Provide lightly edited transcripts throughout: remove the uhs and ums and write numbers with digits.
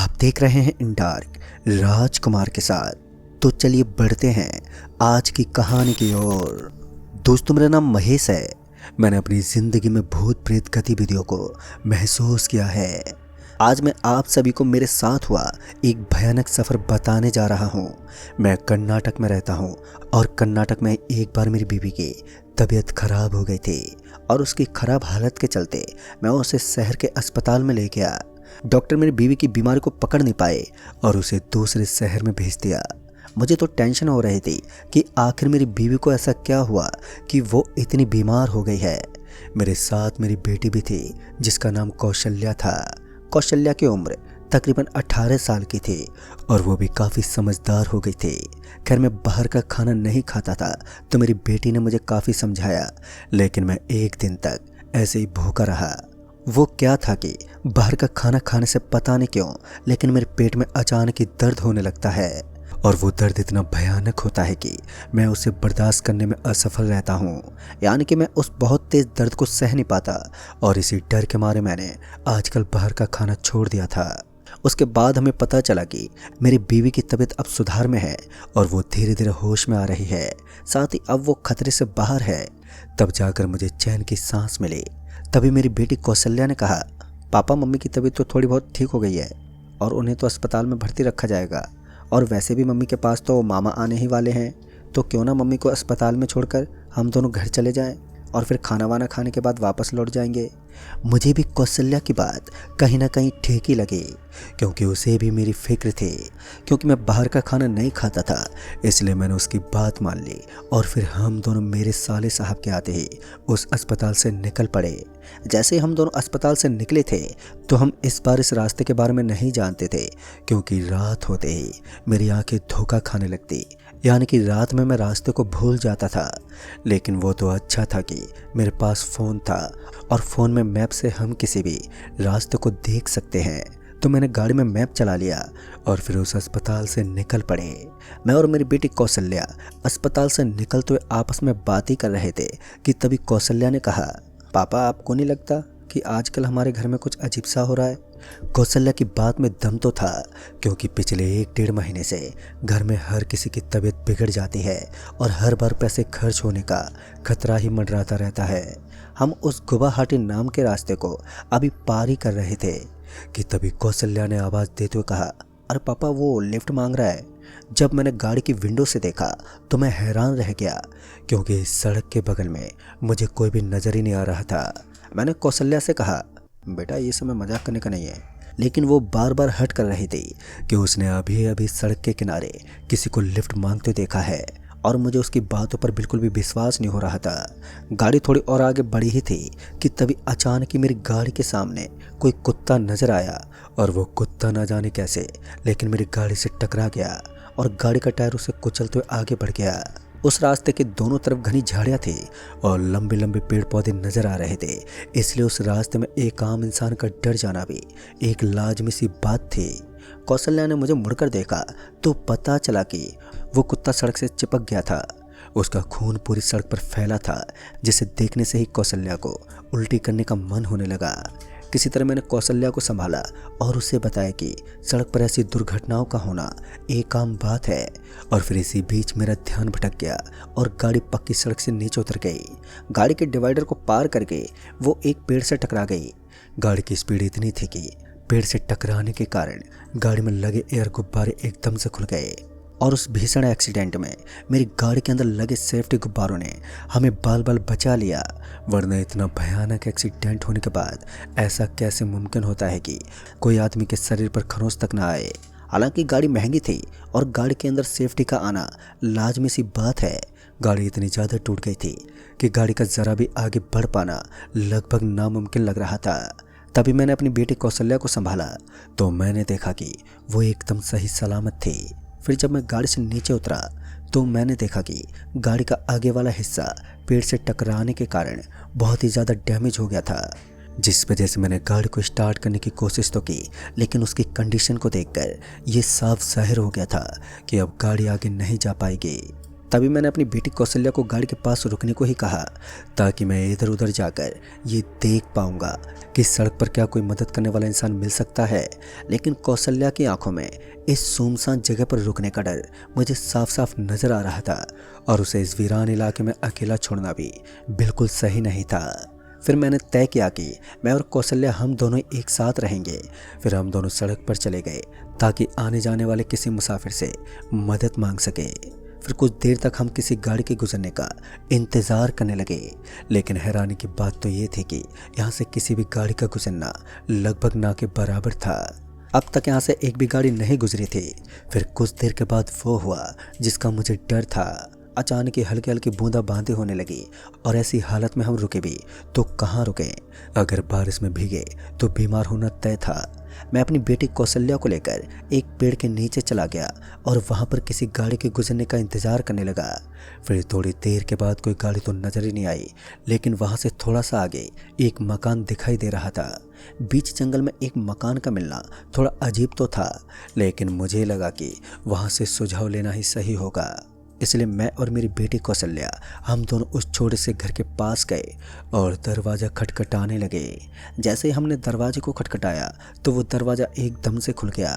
आप देख रहे हैं इन डार्क राजकुमार के साथ। तो चलिए बढ़ते हैं आज की कहानी की ओर। दोस्तों, मेरा नाम महेश है। मैंने अपनी ज़िंदगी में भूत प्रेत गतिविधियों को महसूस किया है। आज मैं आप सभी को मेरे साथ हुआ एक भयानक सफ़र बताने जा रहा हूँ। मैं कर्नाटक में रहता हूँ और कर्नाटक में एक बार मेरी बीवी की तबीयत खराब हो गई थी और उसकी ख़राब हालत के चलते मैं उसे शहर के अस्पताल में ले गया। डॉक्टर मेरी बीवी की बीमारी को पकड़ नहीं पाए और उसे दूसरे शहर में भेज दिया। मुझे तो टेंशन हो रही थी कि आखिर मेरी बीवी को ऐसा क्या हुआ कि वो इतनी बीमार हो गई है। मेरे साथ मेरी बेटी भी थी जिसका नाम कौशल्या था। कौशल्या की उम्र तकरीबन 18 साल की थी और वो भी काफ़ी समझदार हो गई थी। खैर, मैं बाहर का खाना नहीं खाता था तो मेरी बेटी ने मुझे काफ़ी समझाया, लेकिन मैं एक दिन तक ऐसे ही भूखा रहा। वो क्या था कि बाहर का खाना खाने से पता नहीं क्यों लेकिन मेरे पेट में अचानक ही दर्द होने लगता है और वो दर्द इतना भयानक होता है कि मैं उसे बर्दाश्त करने में असफल रहता हूँ। यानी कि मैं उस बहुत तेज़ दर्द को सह नहीं पाता और इसी डर के मारे मैंने आजकल बाहर का खाना छोड़ दिया था। उसके बाद हमें पता चला कि मेरी बीवी की तबीयत अब सुधार में है और वो धीरे धीरे होश में आ रही है, साथ ही अब वो खतरे से बाहर है। तब जाकर मुझे चैन की सांस मिली। तभी मेरी बेटी कौशल्या ने कहा, पापा, मम्मी की तबीयत तो थोड़ी बहुत ठीक हो गई है और उन्हें तो अस्पताल में भर्ती रखा जाएगा, और वैसे भी मम्मी के पास तो मामा आने ही वाले हैं, तो क्यों ना मम्मी को अस्पताल में छोड़कर हम दोनों घर चले जाएं और फिर खाना वाना खाने के बाद वापस लौट जाएंगे। मुझे भी कौशल्या की बात कहीं ना कहीं ठीक ही लगी, क्योंकि उसे भी मेरी फिक्र थी। क्योंकि मैं बाहर का खाना नहीं खाता था, इसलिए मैंने उसकी बात मान ली और फिर हम दोनों मेरे साले साहब के आते ही उस अस्पताल से निकल पड़े। जैसे ही हम दोनों अस्पताल से निकले थे तो हम इस बार इस रास्ते के बारे में नहीं जानते थे, क्योंकि रात होते ही मेरी आंखें धोखा खाने लगती। यानी कि रात में मैं रास्ते को भूल जाता था। लेकिन वो तो अच्छा था कि मेरे पास फ़ोन था और फ़ोन में मैप से हम किसी भी रास्ते को देख सकते हैं। तो मैंने गाड़ी में मैप चला लिया और फिर उस अस्पताल से निकल पड़े। मैं और मेरी बेटी कौशल्या अस्पताल से निकलते हुए आपस में बात ही कर रहे थे कि तभी कौशल्या ने कहा, पापा, आपको नहीं लगता कि आजकल हमारे घर में कुछ अजीब सा हो रहा है? कौशल्या की बात में दम तो था, क्योंकि पिछले 1-1.5 महीने से घर में हर किसी की तबीयत बिगड़ जाती है और हर बार पैसे खर्च होने का खतरा ही मंडराता रहता है। हम उस गुवाहाटी नाम के रास्ते को अभी पार ही कर रहे थे कि तभी कौशल्या ने आवाज़ देते हुए कहा, अरे पापा, वो लिफ्ट मांग रहा है। जब मैंने गाड़ी की विंडो से देखा तो मैं हैरान रह गया, क्योंकि इस सड़क के बगल में मुझे कोई भी नज़र ही नहीं आ रहा था। मैंने कौशल्या से कहा, बेटा, ये समय मजाक करने का नहीं है। लेकिन वो बार बार हट कर रही थी कि उसने अभी अभी सड़क के किनारे किसी को लिफ्ट मांगते देखा है और मुझे उसकी बातों पर बिल्कुल भी विश्वास नहीं हो रहा था। गाड़ी थोड़ी और आगे बढ़ी ही थी कि तभी अचानक ही मेरी गाड़ी के सामने कोई कुत्ता नजर आया और वो कुत्ता ना जाने कैसे लेकिन मेरी गाड़ी से टकरा गया और गाड़ी का टायर उसे कुचलते हुए आगे बढ़ गया। उस रास्ते के दोनों तरफ घनी झाड़ियाँ थी और लंबे लंबे पेड़ पौधे नजर आ रहे थे, इसलिए उस रास्ते में एक आम इंसान का डर जाना भी एक लाजमी सी बात थी। कौशल्या ने मुझे मुड़कर देखा तो पता चला कि वो कुत्ता सड़क से चिपक गया था। उसका खून पूरी सड़क पर फैला था, जिसे देखने से ही कौशल्या को उल्टी करने का मन होने लगा। किसी तरह मैंने कौशल्या को संभाला और उसे बताया कि सड़क पर ऐसी दुर्घटनाओं का होना एक आम बात है। और फिर इसी बीच मेरा ध्यान भटक गया और गाड़ी पक्की सड़क से नीचे उतर गई। गाड़ी के डिवाइडर को पार करके वो एक पेड़ से टकरा गई। गाड़ी की स्पीड इतनी थी कि पेड़ से टकराने के कारण गाड़ी में लगे एयर गुब्बारे एकदम से खुल गए और उस भीषण एक्सीडेंट में मेरी गाड़ी के अंदर लगे सेफ्टी गुब्बारों ने हमें बाल बाल बचा लिया। वरना इतना भयानक एक्सीडेंट होने के बाद ऐसा कैसे मुमकिन होता है कि कोई आदमी के शरीर पर खरोंच तक ना आए। हालांकि गाड़ी महंगी थी और गाड़ी के अंदर सेफ्टी का आना लाजमी सी बात है। गाड़ी इतनी ज़्यादा टूट गई थी कि गाड़ी का ज़रा भी आगे बढ़ पाना लगभग नामुमकिन लग रहा था। तभी मैंने अपनी बेटी कौशल्या को संभाला तो मैंने देखा कि वो एकदम सही सलामत थी। फिर जब मैं गाड़ी से नीचे उतरा तो मैंने देखा कि गाड़ी का आगे वाला हिस्सा पेड़ से टकराने के कारण बहुत ही ज़्यादा डैमेज हो गया था, जिस वजह से मैंने गाड़ी को स्टार्ट करने की कोशिश तो की, लेकिन उसकी कंडीशन को देखकर ये साफ ज़ाहिर हो गया था कि अब गाड़ी आगे नहीं जा पाएगी। तभी मैंने अपनी बेटी कौशल्या को गाड़ी के पास रुकने को ही कहा, ताकि मैं इधर उधर जाकर ये देख पाऊंगा कि सड़क पर क्या कोई मदद करने वाला इंसान मिल सकता है। लेकिन कौशल्या की आंखों में इस सुनसान जगह पर रुकने का डर मुझे साफ साफ नजर आ रहा था, और उसे इस वीरान इलाके में अकेला छोड़ना भी बिल्कुल सही नहीं था। फिर मैंने तय किया कि मैं और कौशल्या हम दोनों एक साथ रहेंगे। फिर हम दोनों सड़क पर चले गए ताकि आने जाने वाले किसी मुसाफिर से मदद मांग सके। फिर कुछ देर तक हम किसी गाड़ी के गुजरने का इंतज़ार करने लगे, लेकिन हैरानी की बात तो ये थी कि यहाँ से किसी भी गाड़ी का गुजरना लगभग ना के बराबर था। अब तक यहाँ से एक भी गाड़ी नहीं गुजरी थी। फिर कुछ देर के बाद वो हुआ जिसका मुझे डर था। अचानक ही हल्की हल्की बूंदाबांदी होने लगी, और ऐसी हालत में हम रुके भी तो कहाँ रुके। अगर बारिश में भीगे तो बीमार होना तय था। मैं अपनी बेटी कौशल्या को लेकर एक पेड़ के नीचे चला गया और वहाँ पर किसी गाड़ी के गुजरने का इंतज़ार करने लगा। फिर थोड़ी देर के बाद कोई गाड़ी तो नज़र ही नहीं आई, लेकिन वहाँ से थोड़ा सा आगे एक मकान दिखाई दे रहा था। बीच जंगल में एक मकान का मिलना थोड़ा अजीब तो था, लेकिन मुझे लगा कि वहाँ से सुझाव लेना ही सही होगा। इसलिए मैं और मेरी बेटी कौशल्या हम दोनों उस छोटे से घर के पास गए और दरवाज़ा खटखटाने लगे। जैसे ही हमने दरवाजे को खटखटाया तो वो दरवाज़ा एकदम से खुल गया।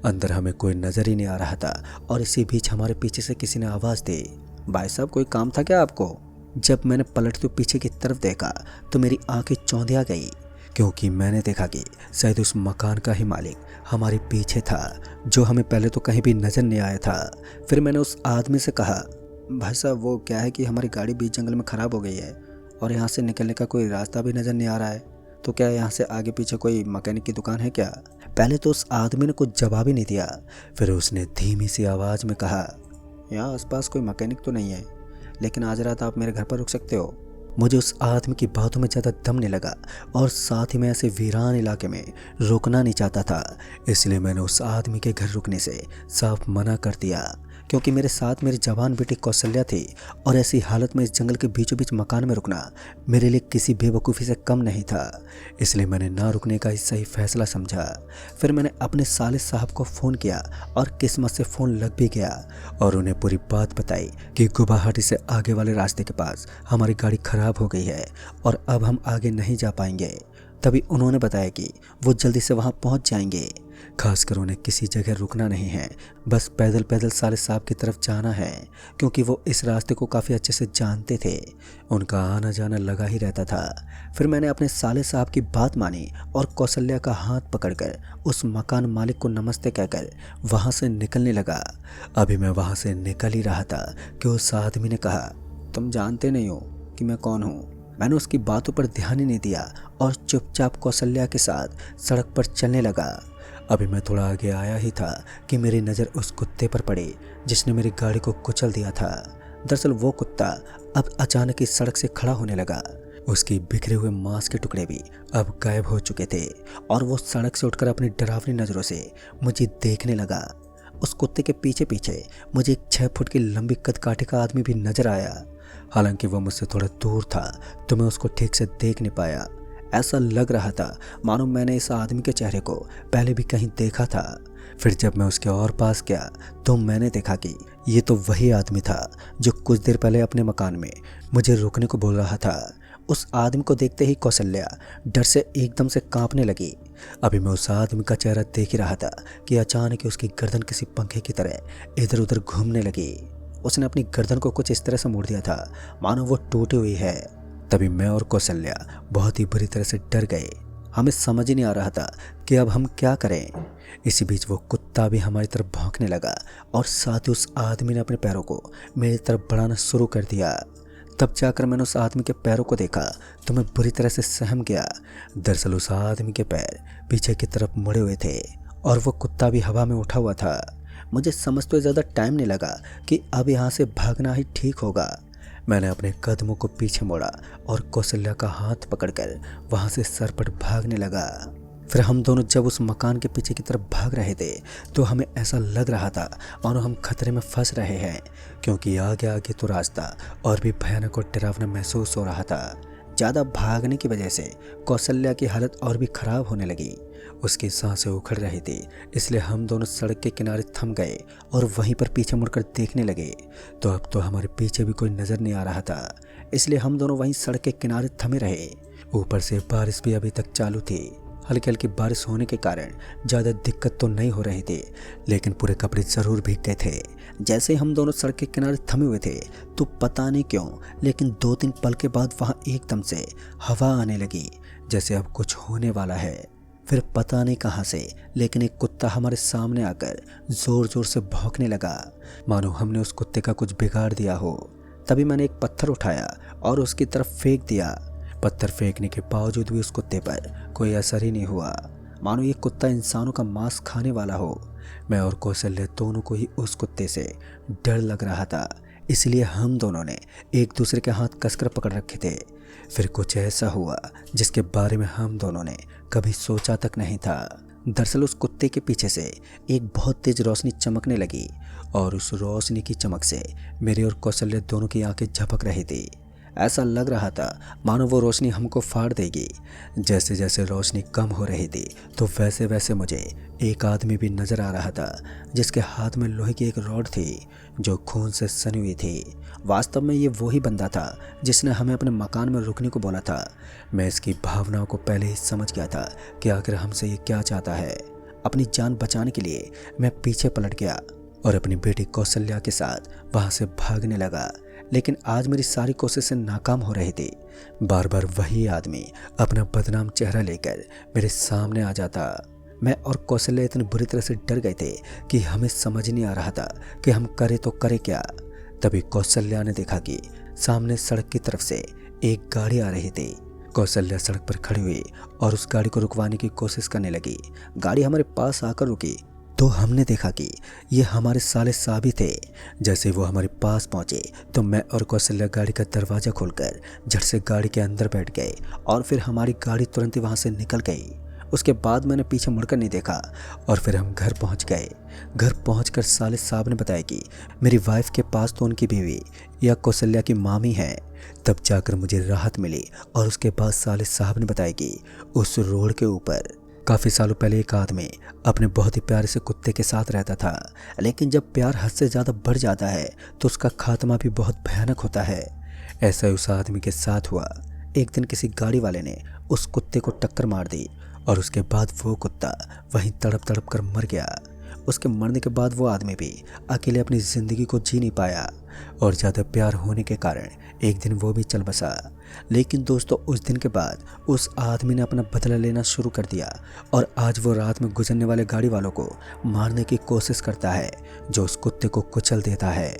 अंदर हमें कोई नज़र ही नहीं आ रहा था, और इसी बीच हमारे पीछे से किसी ने आवाज़ दी, भाई साहब कोई काम था क्या आपको? जब मैंने पलटते पीछे की तरफ देखा तो मेरी आंखें चौंधिया गई, क्योंकि मैंने देखा कि शायद उस मकान का ही मालिक हमारे पीछे था, जो हमें पहले तो कहीं भी नज़र नहीं आया था। फिर मैंने उस आदमी से कहा, भाई साहब वो क्या है कि हमारी गाड़ी बीच जंगल में ख़राब हो गई है और यहाँ से निकलने का कोई रास्ता भी नज़र नहीं आ रहा है, तो क्या यहाँ से आगे पीछे कोई मैकेनिक की दुकान है क्या? पहले तो उस आदमी ने कुछ जवाब ही नहीं दिया। फिर उसने धीमी सी आवाज़ में कहा, यहाँ आसपास कोई मैकेनिक तो नहीं है, लेकिन आज रात आप मेरे घर पर रुक सकते हो। मुझे उस आदमी की बातों में ज़्यादा दम नहीं लगा, और साथ ही मैं ऐसे वीरान इलाके में रुकना नहीं चाहता था। इसलिए मैंने उस आदमी के घर रुकने से साफ मना कर दिया, क्योंकि मेरे साथ मेरी जवान बेटी कौशल्या थी, और ऐसी हालत में इस जंगल के बीचों बीच मकान में रुकना मेरे लिए किसी बेवकूफ़ी से कम नहीं था। इसलिए मैंने ना रुकने का ही सही फैसला समझा। फिर मैंने अपने साले साहब को फ़ोन किया, और किस्मत से फ़ोन लग भी गया, और उन्हें पूरी बात बताई कि गुवाहाटी से आगे वाले रास्ते के पास हमारी गाड़ी खराब हो गई है और अब हम आगे नहीं जा पाएंगे। तभी उन्होंने बताया कि वो जल्दी से वहाँ पहुँच जाएंगे। खासकर उन्हें किसी जगह रुकना नहीं है, बस पैदल पैदल साले साहब की तरफ जाना है, क्योंकि वो इस रास्ते को काफ़ी अच्छे से जानते थे। उनका आना जाना लगा ही रहता था। फिर मैंने अपने साले साहब की बात मानी और कौशल्या का हाथ पकड़कर उस मकान मालिक को नमस्ते कहकर वहाँ से निकलने लगा। अभी मैं वहाँ से निकल ही रहा था कि उस आदमी ने कहा, तुम जानते नहीं हो कि मैं कौन हूँ। मैंने उसकी बातों पर ध्यान ही नहीं दिया और चुपचाप कौशल्या के साथ सड़क पर चलने लगा। अभी मैं थोड़ा आगे आया ही था कि मेरी नज़र उस कुत्ते पर पड़ी जिसने मेरी गाड़ी को कुचल दिया था। दरअसल वो कुत्ता अब अचानक ही सड़क से खड़ा होने लगा। उसके बिखरे हुए मांस के टुकड़े भी अब गायब हो चुके थे, और वो सड़क से उठकर अपनी डरावनी नज़रों से मुझे देखने लगा। उस कुत्ते के पीछे पीछे मुझे एक 6 फुट की लंबी कद काठी का आदमी भी नजर आया। हालांकि वह मुझसे थोड़ा दूर था तो मैं उसको ठीक से देख नहीं पाया। ऐसा लग रहा था मानो मैंने इस आदमी के चेहरे को पहले भी कहीं देखा था। फिर जब मैं उसके और पास गया तो मैंने देखा कि ये तो वही आदमी था जो कुछ देर पहले अपने मकान में मुझे रुकने को बोल रहा था। उस आदमी को देखते ही कौशल्या डर से एकदम से कांपने लगी। अभी मैं उस आदमी का चेहरा देख ही रहा था कि अचानक ही उसकी गर्दन किसी पंखे की तरह इधर उधर घूमने लगी। उसने अपनी गर्दन को कुछ इस तरह से मोड़ दिया था मानो वो टूटी हुई है। तभी मैं और कौशल्या बहुत ही बुरी तरह से डर गए। हमें समझ ही नहीं आ रहा था कि अब हम क्या करें। इसी बीच वो कुत्ता भी हमारी तरफ भौंकने लगा, और साथ ही उस आदमी ने अपने पैरों को मेरी तरफ बढ़ाना शुरू कर दिया। तब जाकर मैंने उस आदमी के पैरों को देखा तो मैं बुरी तरह से सहम गया। दरअसल उस आदमी के पैर पीछे की तरफ मुड़े हुए थे, और वो कुत्ता भी हवा में उठा हुआ था। मुझे समझते ज़्यादा टाइम नहीं लगा कि अब यहाँ से भागना ही ठीक होगा। मैंने अपने कदमों को पीछे मोड़ा और कौशल्या का हाथ पकड़कर वहाँ से सरपट भागने लगा। फिर हम दोनों जब उस मकान के पीछे की तरफ भाग रहे थे तो हमें ऐसा लग रहा था मानो हम खतरे में फंस रहे हैं, क्योंकि आगे आगे तो रास्ता और भी भयानक और डरावना महसूस हो रहा था। ज़्यादा भागने की वजह से कौशल्या की हालत और भी खराब होने लगी। उसकी सांसें उखड़ रही थी, इसलिए हम दोनों सड़क के किनारे थम गए और वहीं पर पीछे मुड़कर देखने लगे। तो अब तो हमारे पीछे भी कोई नज़र नहीं आ रहा था, इसलिए हम दोनों वहीं सड़क के किनारे थमे रहे। ऊपर से बारिश भी अभी तक चालू थी। हल्की हल्की बारिश होने के कारण ज़्यादा दिक्कत तो नहीं हो रही थी, लेकिन पूरे कपड़े ज़रूर भीग गए थे। जैसे हम दोनों सड़क के किनारे थमे हुए थे तो पता नहीं क्यों, लेकिन 2-3 पल के बाद वहाँ एकदम से हवा आने लगी, जैसे अब कुछ होने वाला है। फिर पता नहीं कहाँ से, लेकिन एक कुत्ता हमारे सामने आकर ज़ोर ज़ोर से भौंकने लगा, मानो हमने उस कुत्ते का कुछ बिगाड़ दिया हो। तभी मैंने एक पत्थर उठाया और उसकी तरफ फेंक दिया। पत्थर फेंकने के बावजूद भी उस कुत्ते पर कोई असर ही नहीं हुआ, मानो ये कुत्ता इंसानों का मांस खाने वाला हो। मैं और कौशल्या दोनों को ही उस कुत्ते से डर लग रहा था, इसलिए हम दोनों ने एक दूसरे के हाथ कसकर पकड़ रखे थे। फिर कुछ ऐसा हुआ जिसके बारे में हम दोनों ने कभी सोचा तक नहीं था। दरअसल उस कुत्ते के पीछे से एक बहुत तेज रोशनी चमकने लगी और उस रोशनी की चमक से मेरे और कौशल्या दोनों की आंखें झपक रही थी। ऐसा लग रहा था मानो वो रोशनी हमको फाड़ देगी। जैसे जैसे रोशनी कम हो रही थी तो वैसे वैसे मुझे एक आदमी भी नज़र आ रहा था, जिसके हाथ में लोहे की एक रॉड थी जो खून से सनी हुई थी। वास्तव में ये वही बंदा था जिसने हमें अपने मकान में रुकने को बोला था। मैं इसकी भावनाओं को पहले ही समझ गया था कि आखिर हमसे ये क्या चाहता है। अपनी जान बचाने के लिए मैं पीछे पलट गया और अपनी बेटी कौशल्या के साथ वहाँ से भागने लगा। लेकिन आज मेरी सारी कोशिशें नाकाम हो रही थी। बार बार वही आदमी अपना बदनाम चेहरा लेकर मेरे सामने आ जाता। मैं और कौशल्या इतनी बुरी तरह से डर गए थे कि हमें समझ नहीं आ रहा था कि हम करें तो करें क्या। तभी कौशल्या ने देखा कि सामने सड़क की तरफ से एक गाड़ी आ रही थी। कौशल्या सड़क पर खड़ी हुई और उस गाड़ी को रुकवाने की कोशिश करने लगी। गाड़ी हमारे पास आकर रुकी तो हमने देखा कि ये हमारे साले साहब ही थे। जैसे वो हमारे पास पहुंचे तो मैं और कौशल्या गाड़ी का दरवाज़ा खोलकर झट से गाड़ी के अंदर बैठ गए और फिर हमारी गाड़ी तुरंत ही वहाँ से निकल गई। उसके बाद मैंने पीछे मुड़कर नहीं देखा और फिर हम घर पहुँच गए। घर पहुँचकर साले साहब ने बताया कि मेरी वाइफ के पास तो उनकी बीवी या कौशल्या की मामी है। तब जाकर मुझे राहत मिली और उसके बाद साले साहब ने बताया कि उस रोड के ऊपर काफ़ी सालों पहले एक आदमी अपने बहुत ही प्यारे से कुत्ते के साथ रहता था, लेकिन जब प्यार हद से ज़्यादा बढ़ जाता है तो उसका खात्मा भी बहुत भयानक होता है। ऐसा ही उस आदमी के साथ हुआ। एक दिन किसी गाड़ी वाले ने उस कुत्ते को टक्कर मार दी और उसके बाद वो कुत्ता वहीं तड़प तड़प कर मर गया। उसके मरने के बाद वो आदमी भी अकेले अपनी ज़िंदगी को जी नहीं पाया और ज़्यादा प्यार होने के कारण एक दिन वो भी चल बसा। लेकिन दोस्तों उस दिन के बाद उस आदमी ने अपना बदला लेना शुरू कर दिया और आज वो रात में गुजरने वाले गाड़ी वालों को मारने की कोशिश करता है, जो उस कुत्ते को कुचल देता है।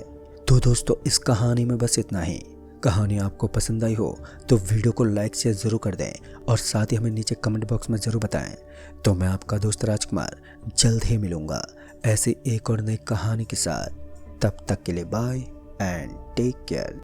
तो दोस्तों इस कहानी में बस इतना ही। कहानी आपको पसंद आई हो तो वीडियो को लाइक शेयर ज़रूर कर दें और साथ ही हमें नीचे कमेंट बॉक्स में ज़रूर बताएं। तो मैं आपका दोस्त राजकुमार जल्द ही मिलूँगा ऐसे एक और नई कहानी के साथ। तब तक के लिए बाय एंड टेक केयर।